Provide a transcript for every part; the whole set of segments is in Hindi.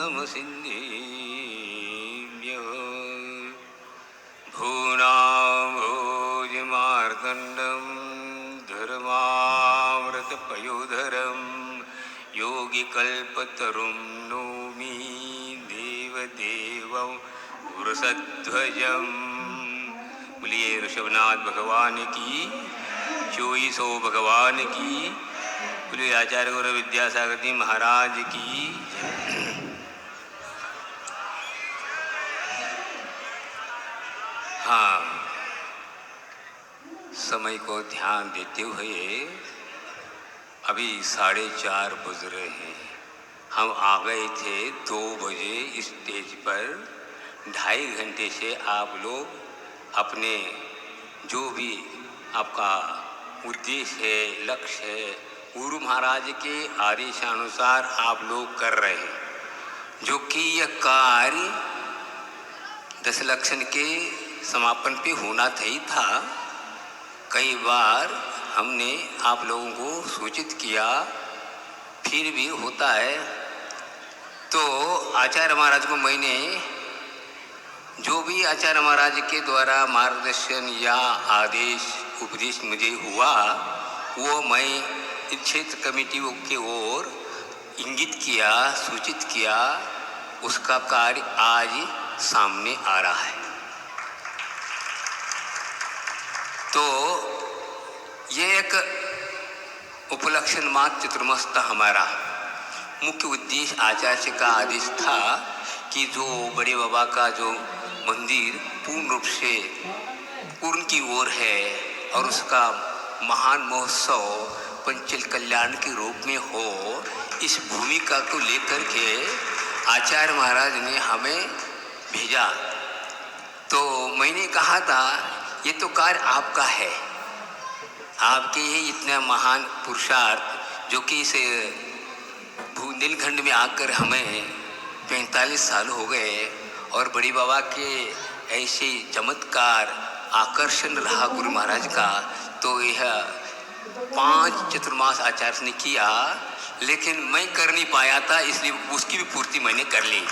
नमसिन्धेभ्यो भूनां भोजमार्तण्डं धर्मामृतपयोधरं योगिकल्पतरुं नौमि देवदेवं पुरुषध्वजं। बोलिए ऋषभनाथ भगवान की, चोईसो भगवान की, बोलिए आचार्य गुरु विद्यासागर जी महाराज की। हाँ, समय को ध्यान देते हुए अभी 4:30 बज रहे हैं। हम आ गए थे 2 बजे स्टेज पर। 2.5 घंटे से आप लोग अपने जो भी आपका उद्देश्य है, लक्ष्य है, गुरु महाराज के आदेशानुसार आप लोग कर रहे हैं, जो कि यह कार्य 10 लक्षण के समापन पे होना ही था। कई बार हमने आप लोगों को सूचित किया, फिर भी होता है। तो आचार्य महाराज को मैंने जो भी आचार्य महाराज के द्वारा मार्गदर्शन या आदेश उपदेश मुझे हुआ, वो मैं क्षेत्र कमेटी की ओर इंगित किया, सूचित किया। उसका कार्य आज सामने आ रहा है। तो ये एक उपलक्षण मात्र चतुर्मस्ता हमारा मुख्य उद्देश्य आचार्य का आदेश था कि जो बड़े बाबा का जो मंदिर पूर्ण रूप से पूर्ण की ओर है और उसका महान महोत्सव पंचल कल्याण के रूप में हो, इस भूमिका को लेकर के आचार्य महाराज ने हमें भेजा। तो मैंने कहा था ये तो कार्य आपका है, आपके ये इतना महान पुरुषार्थ जो कि इस बुंदेलखंड में आकर हमें 45 साल हो गए और बड़ी बाबा के ऐसे चमत्कार आकर्षण रहा गुरु महाराज का। तो यह 5 चतुर्मास आचार्य ने किया, लेकिन मैं कर नहीं पाया था, इसलिए उसकी भी पूर्ति मैंने कर ली।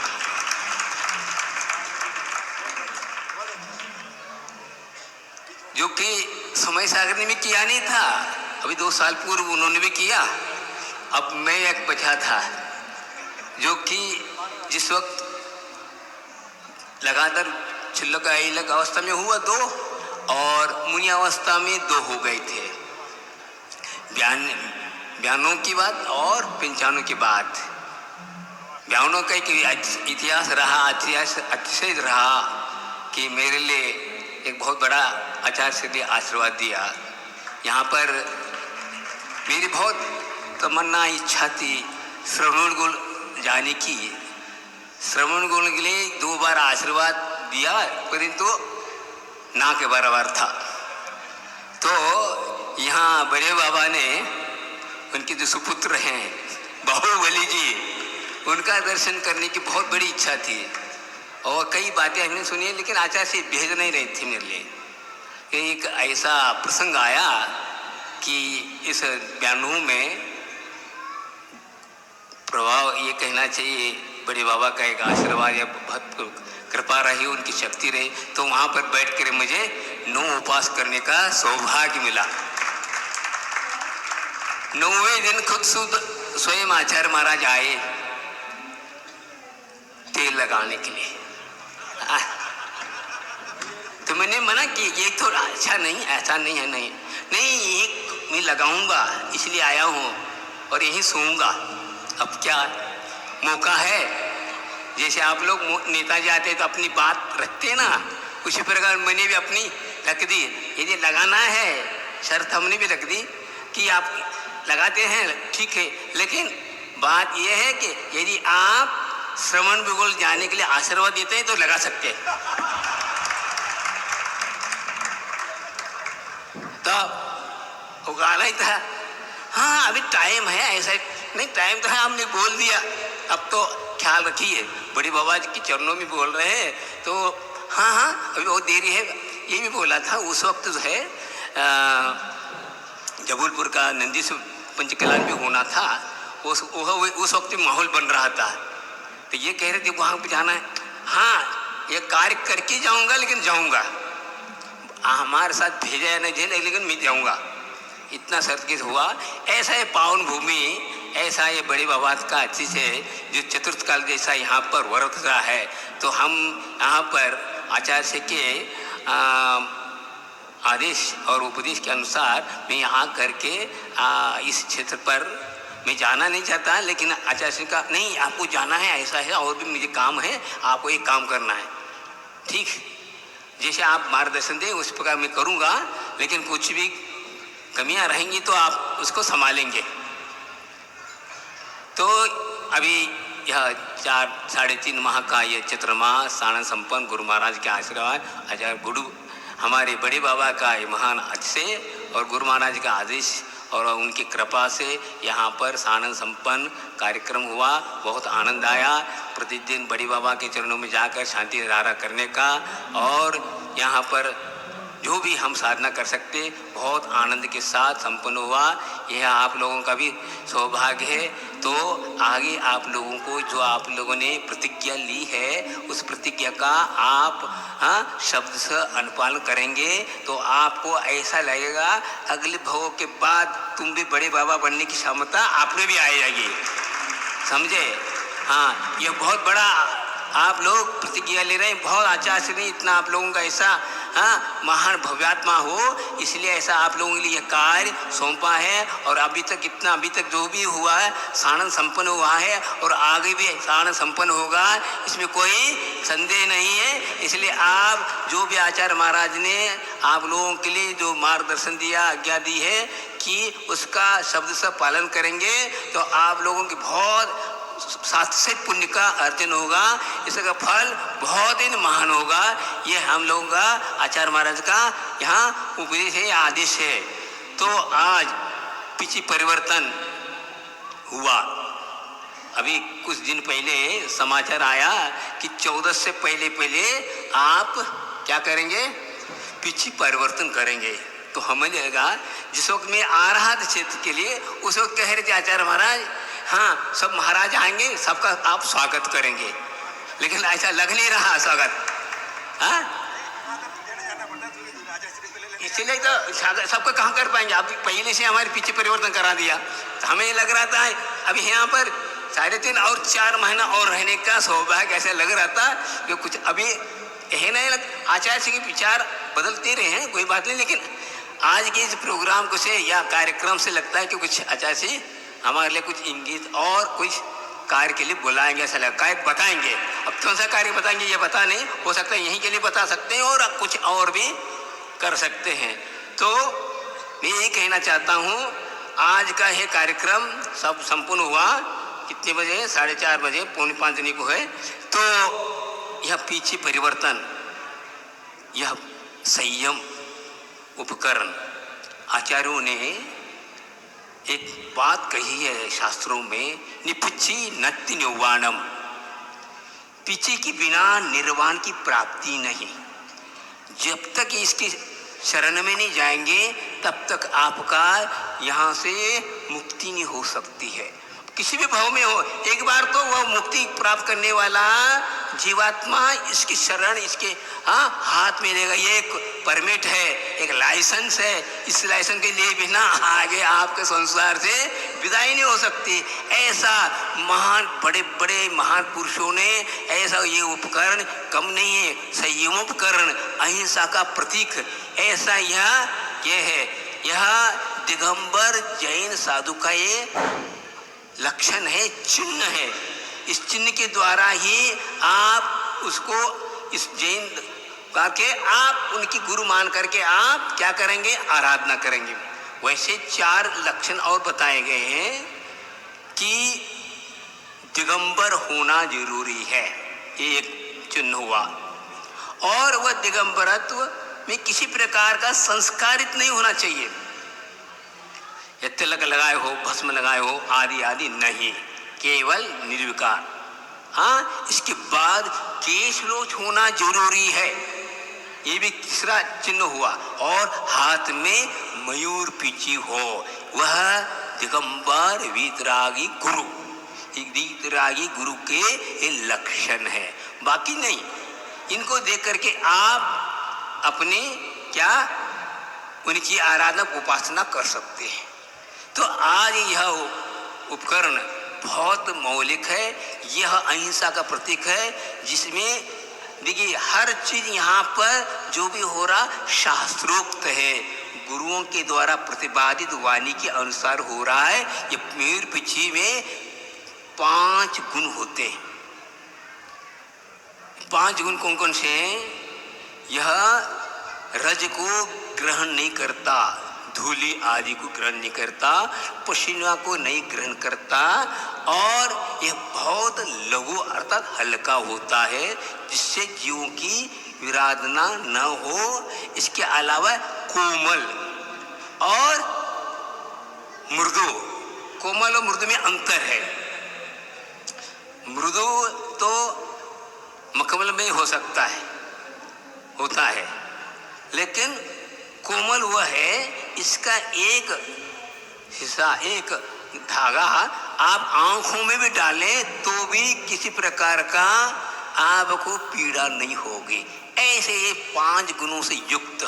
जो कि समय सागर ने भी किया नहीं था, अभी 2 साल पूर्व उन्होंने भी किया। अब मैं एक बचा था जो कि जिस वक्त लगातार छिल्लक आइलक अवस्था में हुआ 2 और मुनि अवस्था में 2 हो गए थे। बयानों की बात और 95 की बात। बयानों का एक इतिहास रहा, अतिशय रहा कि मेरे लिए एक बहुत बड़ा आचार्य से लिए आशीर्वाद दिया। यहाँ पर मेरी बहुत तमन्ना इच्छा थी श्रवण गुण जाने की। श्रवण गुण के लिए 2 बार आशीर्वाद दिया, परंतु ना के बराबर था। तो यहाँ बड़े बाबा ने उनके जो सुपुत्र हैं बाहुबली जी, उनका दर्शन करने की बहुत बड़ी इच्छा थी और कई बातें हमने सुनी, लेकिन आचार्य से भेज नहीं रही थी मेरे लिए। एक ऐसा प्रसंग आया कि इस बयानों में प्रभाव ये कहना चाहिए बड़े बाबा का एक आशीर्वाद या बहुत कृपा रही, उनकी शक्ति रही, तो वहाँ पर बैठ कर मुझे 9 उपवास करने का सौभाग्य मिला। 9वें दिन खुद स्वयं आचार्य महाराज आए तेल लगाने के लिए। तो मैंने मना कि ये थोड़ा अच्छा नहीं, ऐसा नहीं है, नहीं ये मैं लगाऊंगा इसलिए आया हूँ और यहीं सोऊंगा। अब क्या मौका है, जैसे आप लोग नेता जाते तो अपनी बात रखते ना, उसी प्रकार मैंने भी अपनी रख दी। यदि लगाना है शर्त हमने भी रख दी कि आप लगाते हैं ठीक है, लेकिन बात यह है कि यदि आप श्रवण बिगुल जाने के लिए आशीर्वाद देते हैं तो लगा सकते हैं। तो वो गाना ही था, हाँ अभी टाइम है, ऐसा नहीं टाइम तो है, हमने बोल दिया, अब तो ख्याल रखिए बड़े बाबा जी के चरणों में बोल रहे हैं। तो हाँ अभी बहुत देरी है, ये भी बोला था। उस वक्त जो है जबलपुर का नंदी से पंचकल्याण भी होना था, उस वक्त माहौल बन रहा था तो ये कह रहे थे वहाँ पे जाना है। हाँ, ये कार्य करके जाऊँगा, लेकिन जाऊँगा, हमारे साथ भेजा या नहीं भेजा, लेकिन मैं जाऊँगा। इतना शर्त हुआ। ऐसा ये पावन भूमि, ऐसा ये बड़े बाबा का अच्छी से जो चतुर्थ काल जैसा यहाँ पर वर्त रहा है, तो हम यहाँ पर आचार्य के आदेश और उपदेश के अनुसार मैं यहाँ करके इस क्षेत्र पर मैं जाना नहीं चाहता, लेकिन आचार्य का नहीं, आपको जाना है, ऐसा है, और भी मुझे काम है, आपको एक काम करना है, ठीक, जैसे आप मार्गदर्शन दें उस प्रकार मैं करूँगा, लेकिन कुछ भी कमियां रहेंगी तो आप उसको संभालेंगे। तो अभी यह 4-3.5 माह का ये चतुर्मास सानंद संपन्न गुरु महाराज के आशीर्वाद, आचार्य गुरु हमारे बड़े बाबा का ये महान अच्छे और गुरु महाराज का आदेश और उनकी कृपा से यहाँ पर सानंद संपन्न कार्यक्रम हुआ। बहुत आनंद आया प्रतिदिन बड़े बाबा के चरणों में जाकर शांति धारा करने का, और यहाँ पर जो भी हम साधना कर सकते बहुत आनंद के साथ संपन्न हुआ। यह आप लोगों का भी सौभाग्य है। तो आगे आप लोगों को जो आप लोगों ने प्रतिज्ञा ली है उस प्रतिज्ञा का आप शब्द से अनुपालन करेंगे तो आपको ऐसा लगेगा अगले भव के बाद तुम भी बड़े बाबा बनने की क्षमता आप में भी आ जाएगी, समझे। हाँ, ये बहुत बड़ा आप लोग प्रतिज्ञा ले रहे हैं, बहुत आचार्य से नहीं, इतना आप लोगों का ऐसा महान भव्यात्मा हो, इसलिए ऐसा आप लोगों के लिए कार्य सौंपा है। और अभी तक जो भी हुआ है सानंद संपन्न हुआ है और आगे भी सानंद संपन्न होगा, इसमें कोई संदेह नहीं है। इसलिए आप जो भी आचार्य महाराज ने आप लोगों के लिए जो मार्गदर्शन दिया, आज्ञा दी है कि उसका शब्द से पालन करेंगे तो आप लोगों की बहुत सात्विक पुण्य का अर्जन होगा, इसका फल बहुत ही महान होगा। ये हम लोगों का आचार्य महाराज का यहाँ उपदेश है, आदेश है। तो आज पीछे परिवर्तन हुआ। अभी कुछ दिन पहले समाचार आया कि 14 से पहले आप क्या करेंगे, पीछे परिवर्तन करेंगे। तो हमें लगेगा जिस वक्त मैं आ रहा था क्षेत्र के लिए उस वक्त कह रहे थे आचार्य महाराज हाँ सब महाराज आएंगे, सबका आप स्वागत करेंगे, लेकिन ऐसा लग नहीं रहा स्वागत। हाँ, इसलिए तो सबका कहाँ कर पाएंगे, आप पहले से हमारे पीछे परिवर्तन करा दिया। तो हमें लग रहा था अभी यहाँ पर 3.5 और 4 महीना और रहने का सौभाग्य ऐसा लग रहा था कि कुछ अभी है नहीं। आचार्य के विचार बदलते रहे हैं, कोई बात नहीं, लेकिन आज के इस प्रोग्राम को से या कार्यक्रम से लगता है कि कुछ आचार्य से हमारे लिए कुछ इंगित और कुछ कार्य के लिए बुलाएंगे, ऐसा लगता है बताएंगे। अब कौन सा कार्य बताएंगे ये पता नहीं, हो सकता है यहीं के लिए बता सकते हैं और कुछ और भी कर सकते हैं। तो मैं यही कहना चाहता हूँ, आज का यह कार्यक्रम सब संपूर्ण हुआ कितने बजे, 4:30 बजे, 4:45 दिन को है। तो यह पीछे परिवर्तन, यह संयम उपकरण, आचार्यों ने एक बात कही है शास्त्रों में, निपुच्ची नत्ति निर्वाणम, पीछे के बिना निर्वाण की प्राप्ति नहीं। जब तक इसके शरण में नहीं जाएंगे तब तक आपका यहाँ से मुक्ति नहीं हो सकती है। किसी भी भाव में हो, एक बार तो वह मुक्ति प्राप्त करने वाला जीवात्मा इसकी शरण इसके हाथ में लेगा। ये एक परमिट है, एक लाइसेंस है, इस लाइसेंस के लिए बिना आगे आपके संसार से विदाई नहीं हो सकती। ऐसा महान बड़े बड़े महान पुरुषों ने ऐसा ये उपकरण कम नहीं है, संयम उपकरण, अहिंसा का प्रतीक, ऐसा ये है। यह दिगंबर जैन साधु का ये लक्षण है, चिन्ह है। इस चिन्ह के द्वारा ही आप उसको इस जैन करके आप उनकी गुरु मान करके आप क्या करेंगे, आराधना करेंगे। वैसे 4 लक्षण और बताए गए हैं कि दिगंबर होना जरूरी है, ये एक चिन्ह हुआ। और वह दिगंबरत्व में किसी प्रकार का संस्कारित नहीं होना चाहिए, तिलक लगाए हो, भस्म लगाए हो आदि आदि नहीं, केवल निर्विकार। हाँ, इसके बाद केशलोच होना जरूरी है, ये भी तीसरा चिन्ह हुआ। और हाथ में मयूर पीछी हो, वह दिगंबर वीतरागी गुरु, वीतरागी गुरु के ये लक्षण है, बाकी नहीं। इनको देख करके आप अपने क्या उनकी आराधना उपासना कर सकते हैं। तो आज यह उपकरण बहुत मौलिक है, यह अहिंसा का प्रतीक है, जिसमें देखिए हर चीज यहाँ पर जो भी हो रहा शास्त्रोक्त है, गुरुओं के द्वारा प्रतिपादित वाणी के अनुसार हो रहा है। ये पेड़ पीछे में 5 गुण होते हैं। 5 गुण कौन कौन से हैं? यह रज को ग्रहण नहीं करता, धूलि आदि को ग्रहण नहीं करता, पसीना को नहीं ग्रहण करता, और यह बहुत लघु अर्थात हल्का होता है, जिससे जीवों की विराधना न हो। इसके अलावा कोमल और मृदु, कोमल और मृदु में अंतर है। मृदु तो मखमल में हो सकता है, होता है, लेकिन कोमल वह है, इसका एक हिस्सा, एक धागा आप आंखों में भी डालें तो भी किसी प्रकार का आपको पीड़ा नहीं होगी। ऐसे ये 5 गुणों से युक्त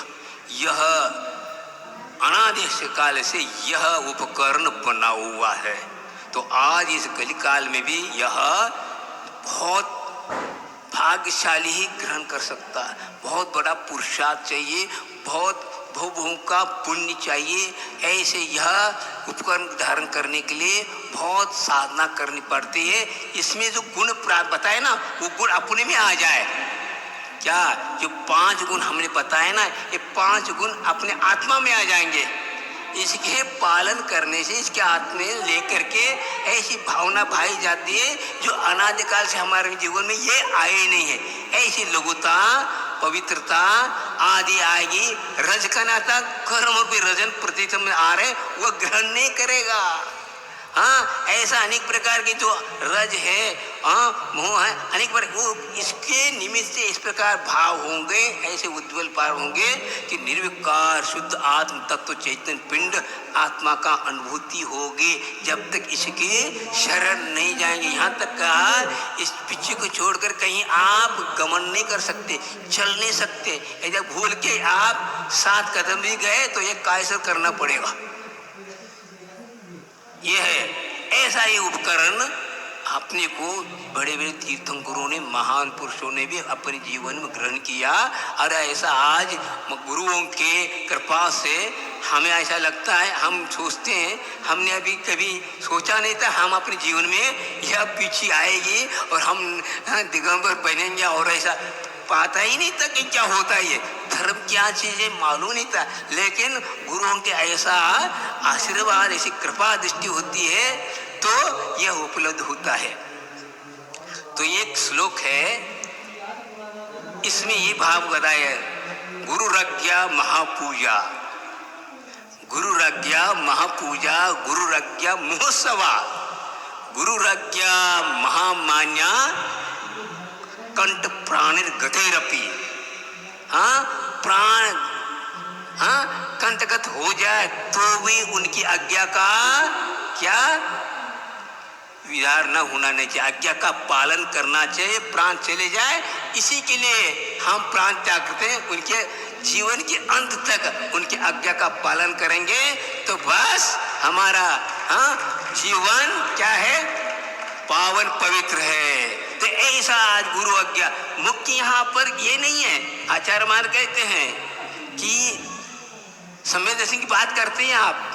यह अनादि काल से यह उपकरण बना हुआ है। तो आज इस कलिकाल में भी यह बहुत भाग्यशाली ही ग्रहण कर सकता है। बहुत बड़ा पुरुषार्थ चाहिए, बहुत भूभू का पुण्य चाहिए। ऐसे यह उपकरण धारण करने के लिए बहुत साधना करनी पड़ती है। इसमें जो गुण प्राप्त बताए ना, वो गुण अपने में आ जाए। क्या जो 5 गुण हमने बताए ना, ये 5 गुण अपने आत्मा में आ जाएंगे। इसके पालन करने से इसके आत्मा में लेकर के ऐसी भावना भाई जाती है जो अनादिकाल से हमारे जीवन में ये आए नहीं है। ऐसी लघुता, पवित्रता आदि आएगी। रज का नाता कर्म भी रजन प्रतीत में आ रहे, वह ग्रहण नहीं करेगा। हाँ, ऐसा अनेक प्रकार के जो रज है, मोह है, अनेक प्रकार, वो इसके निमित्त से इस प्रकार भाव होंगे, ऐसे उज्ज्वल पार होंगे कि निर्विकार शुद्ध आत्म तत्व चैतन्य पिंड आत्मा का अनुभूति होगी। जब तक इसके शरण नहीं जाएंगे, यहाँ तक कहा इस पीछे को छोड़कर कहीं आप गमन नहीं कर सकते, चल नहीं सकते। जब भूल के आप 7 कदम भी गए तो ये कायसर करना पड़ेगा। ये है ऐसा ही उपकरण अपने को बड़े बड़े तीर्थंकरों ने, महान पुरुषों ने भी अपने जीवन में ग्रहण किया। और ऐसा आज गुरुओं के कृपा से हमें ऐसा लगता है, हम सोचते हैं, हमने अभी कभी सोचा नहीं था हम अपने जीवन में यह पीछे आएगी और हम दिगंबर बनेंगे, और ऐसा पता ही नहीं था कि क्या होता है, ये धर्म क्या चीज है मालूम नहीं था। लेकिन गुरुओं के ऐसा आशीर्वाद, ऐसी कृपा दृष्टि होती है तो यह उपलब्ध होता है। तो एक श्लोक है, इसमें ये भाव बताया है, गुरुरज्ञा महापूजा, गुरुरज्ञा महापूजा, गुरुरज्ञा महोत्सवा, गुरुरज्ञा महामान्या कंठ प्राणिर गतेरपि। हाँ, प्राण कंठगत हो जाए तो भी उनकी आज्ञा का क्या विहार न होना नहीं चाहिए, आज्ञा का पालन करना चाहिए। प्राण चले जाए इसी के लिए हम प्राण त्याग करते हैं, उनके जीवन के अंत तक उनकी आज्ञा का पालन करेंगे तो बस हमारा जीवन क्या है, पावन पवित्र है। तो ऐसा आज गुरु आज्ञा मुक्ति यहाँ पर ये नहीं है। आचार्य मान कहते हैं कि सम्यक दर्शन की बात करते हैं आप,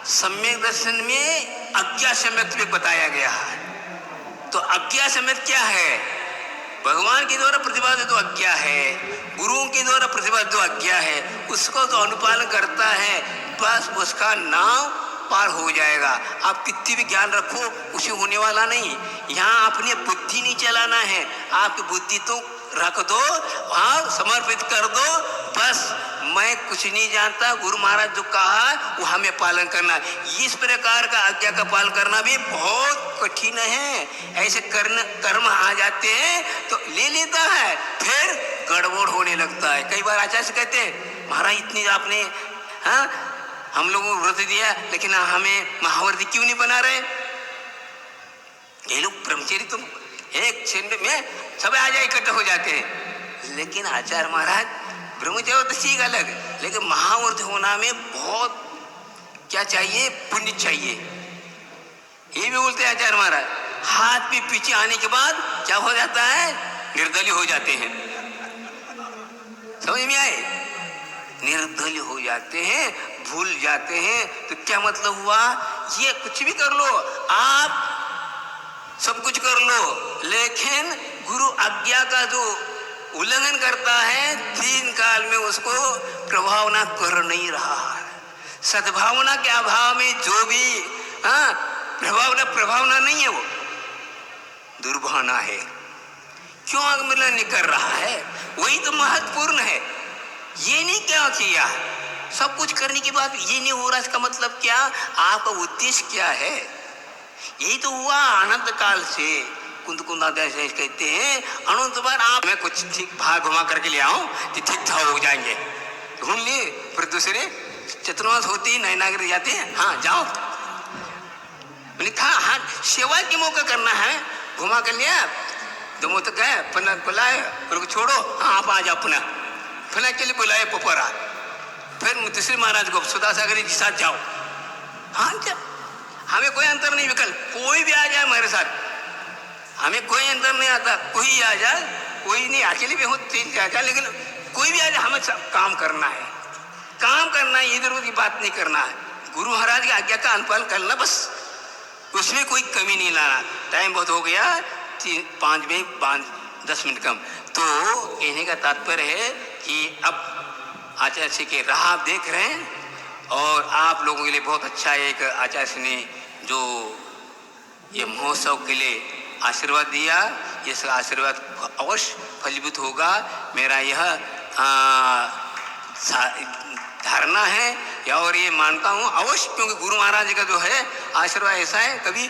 सम्यक दर्शन में अज्ञा सम्यक में बताया गया है। तो अज्ञा सम्यक क्या है? भगवान के द्वारा प्रतिपादित जो आज्ञा है, गुरुओं के द्वारा प्रतिपादित जो आज्ञा है, उसको तो अनुपालन करता है, बस उसका नाम पार हो जाएगा। आप कितनी भी ज्ञान रखो उसे होने वाला नहीं। यहाँ अपनी बुद्धि नहीं चलाना है, आपकी बुद्धि तो रख दो, वहाँ समर्पित कर दो, बस मैं कुछ नहीं जानता, गुरु महाराज जो कहा वो हमें पालन करना है। इस प्रकार का आज्ञा का पालन करना भी बहुत कठिन है। ऐसे कर्म आ जाते हैं तो ले लेता है, फिर गड़बड़ होने लगता है। कई बार आचार्य से कहते हैं, महाराज इतनी आपने हम लोगों को व्रत दिया, लेकिन हमें महावर्ती क्यों नहीं बना रहे? ये लोग ब्रह्मचर्य तुम एक क्षण में सब आ जाए इकट्ठे हो जाते हैं, लेकिन आचार्य महाराज ब्रह्मचर्य तो ठीक अलग, लेकिन महाव्रत होना में बहुत क्या चाहिए, पुण्य चाहिए। ये भी बोलते हैं आचार्य महाराज, हाथ भी पीछे आने के बाद क्या हो जाता है, निर्दलीय हो जाते हैं। समझ में आए, निर्दलीय हो जाते हैं, भूल जाते हैं। तो क्या मतलब हुआ, ये कुछ भी कर लो आप, सब कुछ कर लो, लेकिन गुरु आज्ञा का जो उल्लंघन करता है, तीन काल में उसको प्रभावना कर नहीं रहा है। सद्भावना के अभाव में जो भी प्रभावना नहीं है, वो दुर्भावना है। क्यों आगमन नहीं कर रहा है, वही तो महत्वपूर्ण है। ये नहीं क्या किया, सब कुछ करने के बाद ये नहीं हो रहा, इसका मतलब क्या, आपका उद्देश्य क्या है। यही तो हुआ अनंत काल से। कुंद कुंदादेश कहते हैं अनंत बार आप मैं कुछ ठीक भाग घुमा करके ले आऊं कि ठीक ठाक हो जाएंगे, ढूंढ लिए, फिर दूसरे चतुर्मास होती नयनागिरी जाते हैं, हाँ जाओ, मैंने कहा हाँ सेवा के मौका करना है, घुमा कर लिया, दो तक गए, पुनः बुलाए, उनको छोड़ो, हाँ आप आ जाओ, पुनः के लिए बुलाए पोपरा, फिर दूसरे महाराज को सुदासागर के साथ जाओ, हाँ जा, हमें कोई अंतर नहीं, विकल्प कोई भी आ जाए हमारे साथ, हमें कोई अंतर नहीं आता, कोई आ जाए, कोई नहीं, अकेले भी हो तीन आ जाए, लेकिन कोई भी आ जाए, हमें काम करना है, काम करना है, इधर उधर की बात नहीं करना है, गुरु महाराज की आज्ञा का अनुपालन करना, बस उसमें कोई कमी नहीं लाना। टाइम बहुत हो गया, 10 मिनट कम। तो कहने का तात्पर्य है कि अब आचार्य के राह आप देख रहे हैं, और आप लोगों के लिए बहुत अच्छा एक आचार्य ने जो ये महोत्सव के लिए आशीर्वाद दिया, इस आशीर्वाद अवश्य फलीभूत होगा, मेरा यह धारणा है, और ये मानता हूँ अवश्य, क्योंकि गुरु महाराज का जो है आशीर्वाद ऐसा है, कभी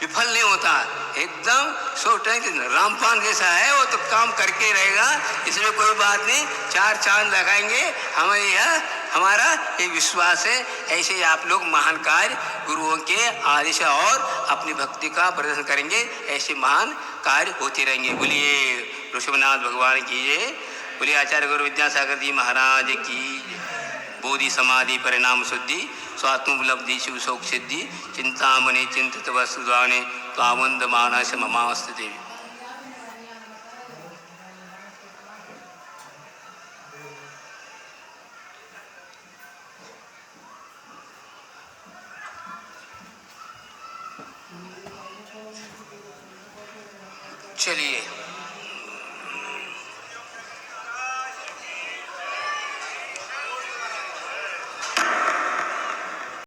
विफल नहीं होता, एकदम रामपान जैसा है, वो तो काम करके रहेगा, इसमें कोई बात नहीं, 4 चांद लगाएंगे, हमारा ये विश्वास है। ऐसे आप लोग महान कार्य गुरुओं के आदेश और अपनी भक्ति का प्रदर्शन करेंगे, ऐसे महान कार्य होते रहेंगे। बोलिए ऋषभनाथ भगवान की जय, बोलिए आचार्य गुरु विद्यासागर जी महाराज की, बोधि समाधि परिणाम शुद्धि, स्वात्मोपलब्धि शिव शोक सिद्धि, चिंतामणि चिंतित वस्तुदाने तावंद मानस ममास्त देवी। चलिए।